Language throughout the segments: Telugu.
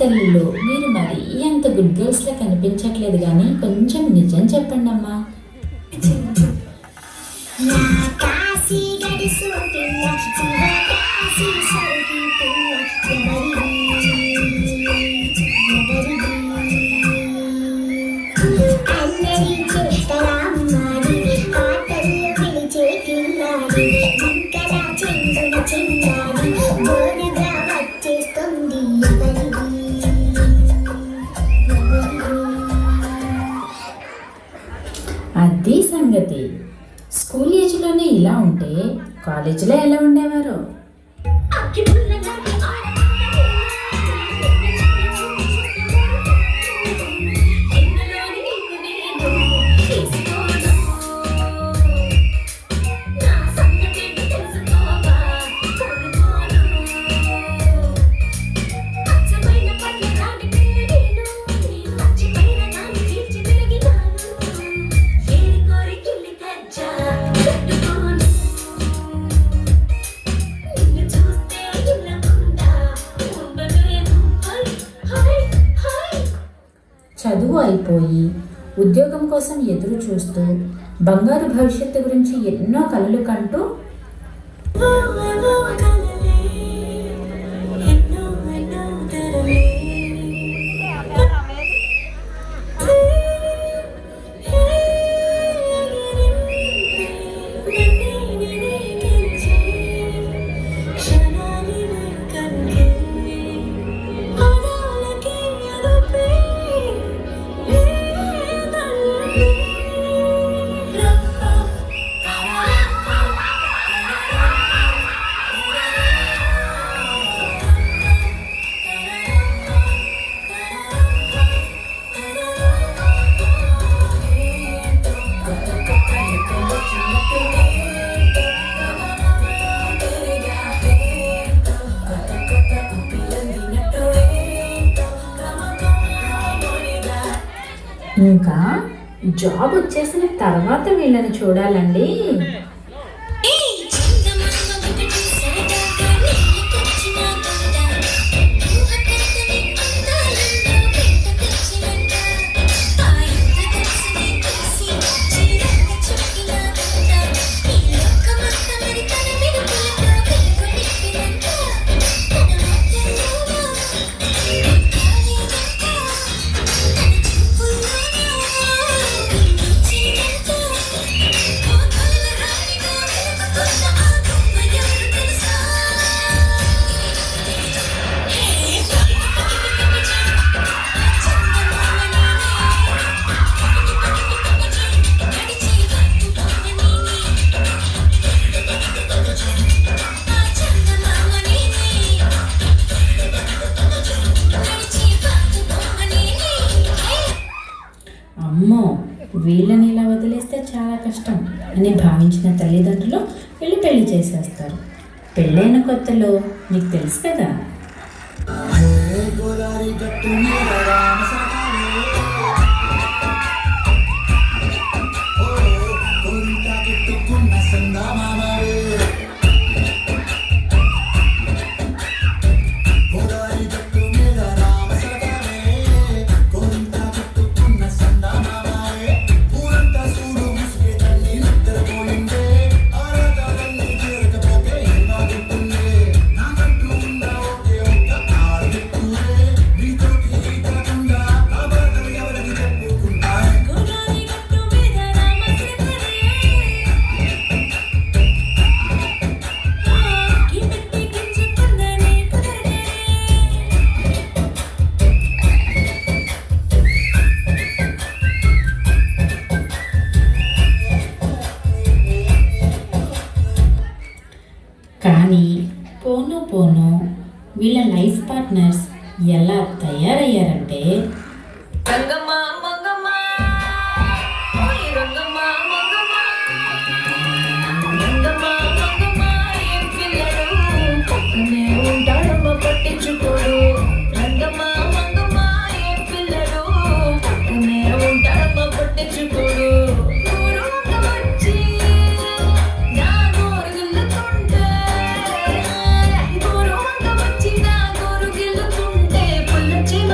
తల్లులు మీరు మరీ అంత గుడ్ గర్ల్స్లా కనిపించట్లేదు, కానీ కొంచెం నిజం చెప్పండి అమ్మా. అదే సంగతి. స్కూల్ ఏజ్లోనే ఇలా ఉంటే కాలేజీలో ఎలా ఉండేవారు? చదువు అయిపోయి ఉద్యోగం కోసం ఎదురు చూస్తూ బంగారు భవిష్యత్తు గురించి ఎన్నో కలలు కంటూ ఇంకా జాబ్ వచ్చేసిన తర్వాత వీళ్ళని చూడాలండి. అమ్మో, వీళ్ళని ఇలా వదిలేస్తే చాలా కష్టం అని భావించిన తల్లిదండ్రులు వీళ్ళు పెళ్లి చేసేస్తారు. పెళ్ళైన కొత్తలో మీకు తెలుసు కదా, కానీ పోను పోను వీళ్ళ లైఫ్ పార్ట్నర్స్ ఎలా తయారయ్యారంటే, పుల్ల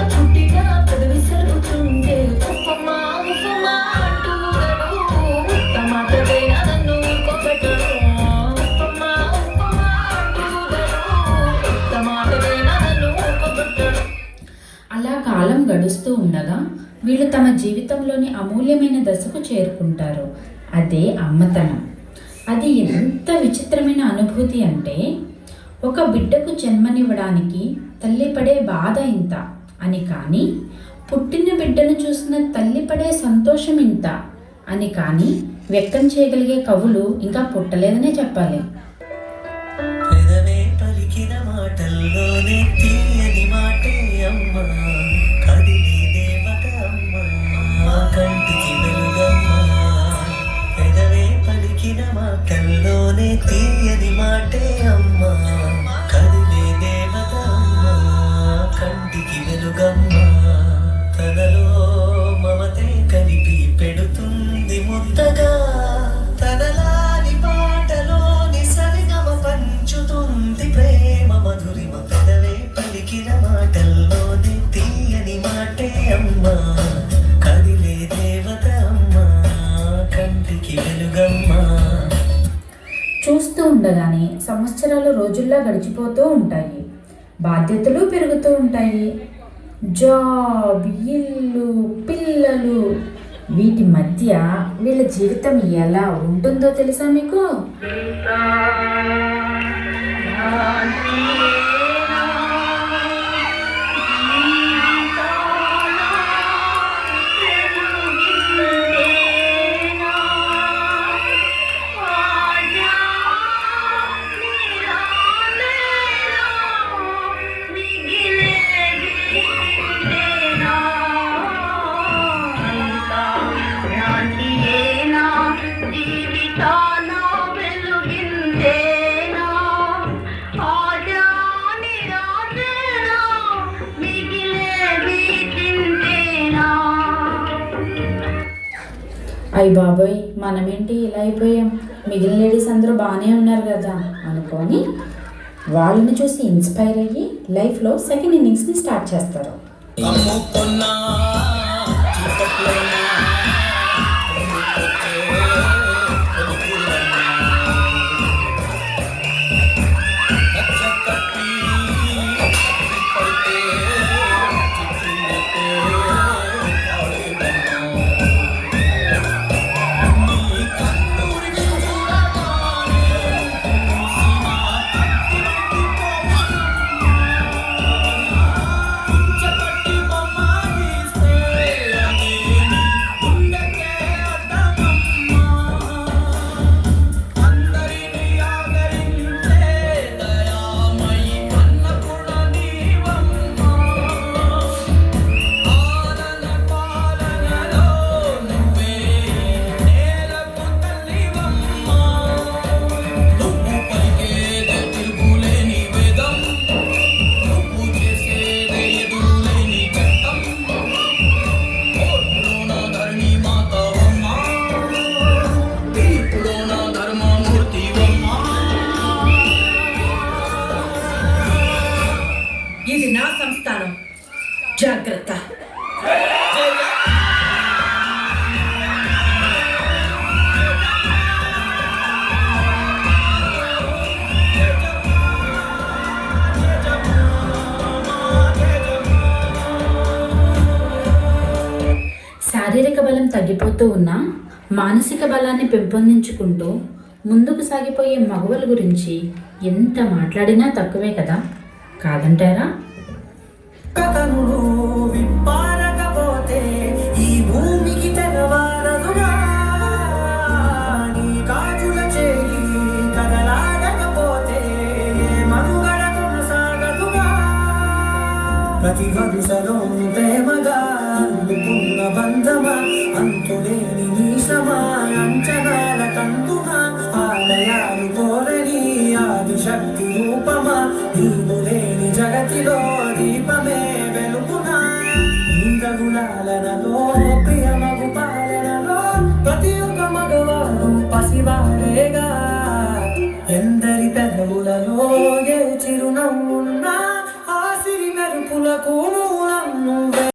వీళ్ళు తమ జీవితంలోని అమూల్యమైన దశకు చేరుకుంటారు. అదే అమ్మతనం. అది ఎంత విచిత్రమైన అనుభూతి అంటే, ఒక బిడ్డకు జన్మనివ్వడానికి తల్లి పడే బాధ ఇంత అని, కానీ పుట్టిన బిడ్డను చూసిన తల్లి పడే సంతోషం ఇంత అని కానీ వ్యక్తం చేయగలిగే కవులు ఇంకా పుట్టలేదనే చెప్పాలి. పలికిన మాటల్లోనే తీయని మాటే అమ్మ, కదిలే దేవత అమ్మ, మా కంటికి వెలుగమ్మ. పెదవే పలికిన మాటల్లోనే తీయని మాటే అమ్మ, కదిలే దేవత అమ్మ, కంటికి వెలుగమ్మ. తనలో మమతే కలిపి పెడుతుంది ముద్దగా, తనలాని పాటలోని సరిగమ పంచుతుంది ప్రేమ మధురిమ. పెదవే పలికిన మాటల్లోని తీయని మాటే అమ్మ, కదిలే దేవత అమ్మ, కంటికి వెలుగమ్మ. చూస్తూ ఉండగానే సంవత్సరాలు రోజుల్లా గడిచిపోతూ ఉంటాయి. బాధ్యతలు పెరుగుతూ ఉంటాయి. జాబ్, ఇల్లు, పిల్లలు, వీటి మధ్య వీళ్ళ జీవితం ఎలా ఉంటుందో తెలుసా మీకు? అయ్య బాబోయ్, మనమేంటి ఇలా అయిపోయాం, మిగిలిన లేడీస్ అందరూ బాగానే ఉన్నారు కదా అనుకొని వాళ్ళని చూసి ఇన్స్పైర్ అయ్యి లైఫ్లో సెకండ్ ఇన్నింగ్స్ని స్టార్ట్ చేస్తారు. ఇది నా సంస్థానం, జాగ్రత్త. శారీరక బలం తగ్గిపోతూ ఉన్నా మానసిక బలాన్ని పెంపొందించుకుంటూ ముందుకు సాగిపోయే మగవాళ్ళ గురించి ఎంత మాట్లాడినా తక్కువే కదా, కాదంటారా? కథనుడు విప్పారకపోతే ఈ భూమికి తెలవారదుగా, నీ కాజుల చేయి కదలాడకపోతే మనుగడ కొనసాగదుగా. ప్రతి వరుసలోని ప్రేమగా అందుకున్న బంధమా, అంతులేని నీసమా, అంచనాల కందుమా, ఆలయాలు కోరని ఆదిశక్తి రూపమా, నీవు లేని జగతిలో దీపమే వెలుగునా. ఇంద్రగులాలనలో ప్రియమగు పాలనలో ప్రతి ఒక్క మగవాడు పసివాడేగా. ఎందరి పెదవులలో ఏ చిరునవ్వున్నా ఆ సిరి మెరుపులకు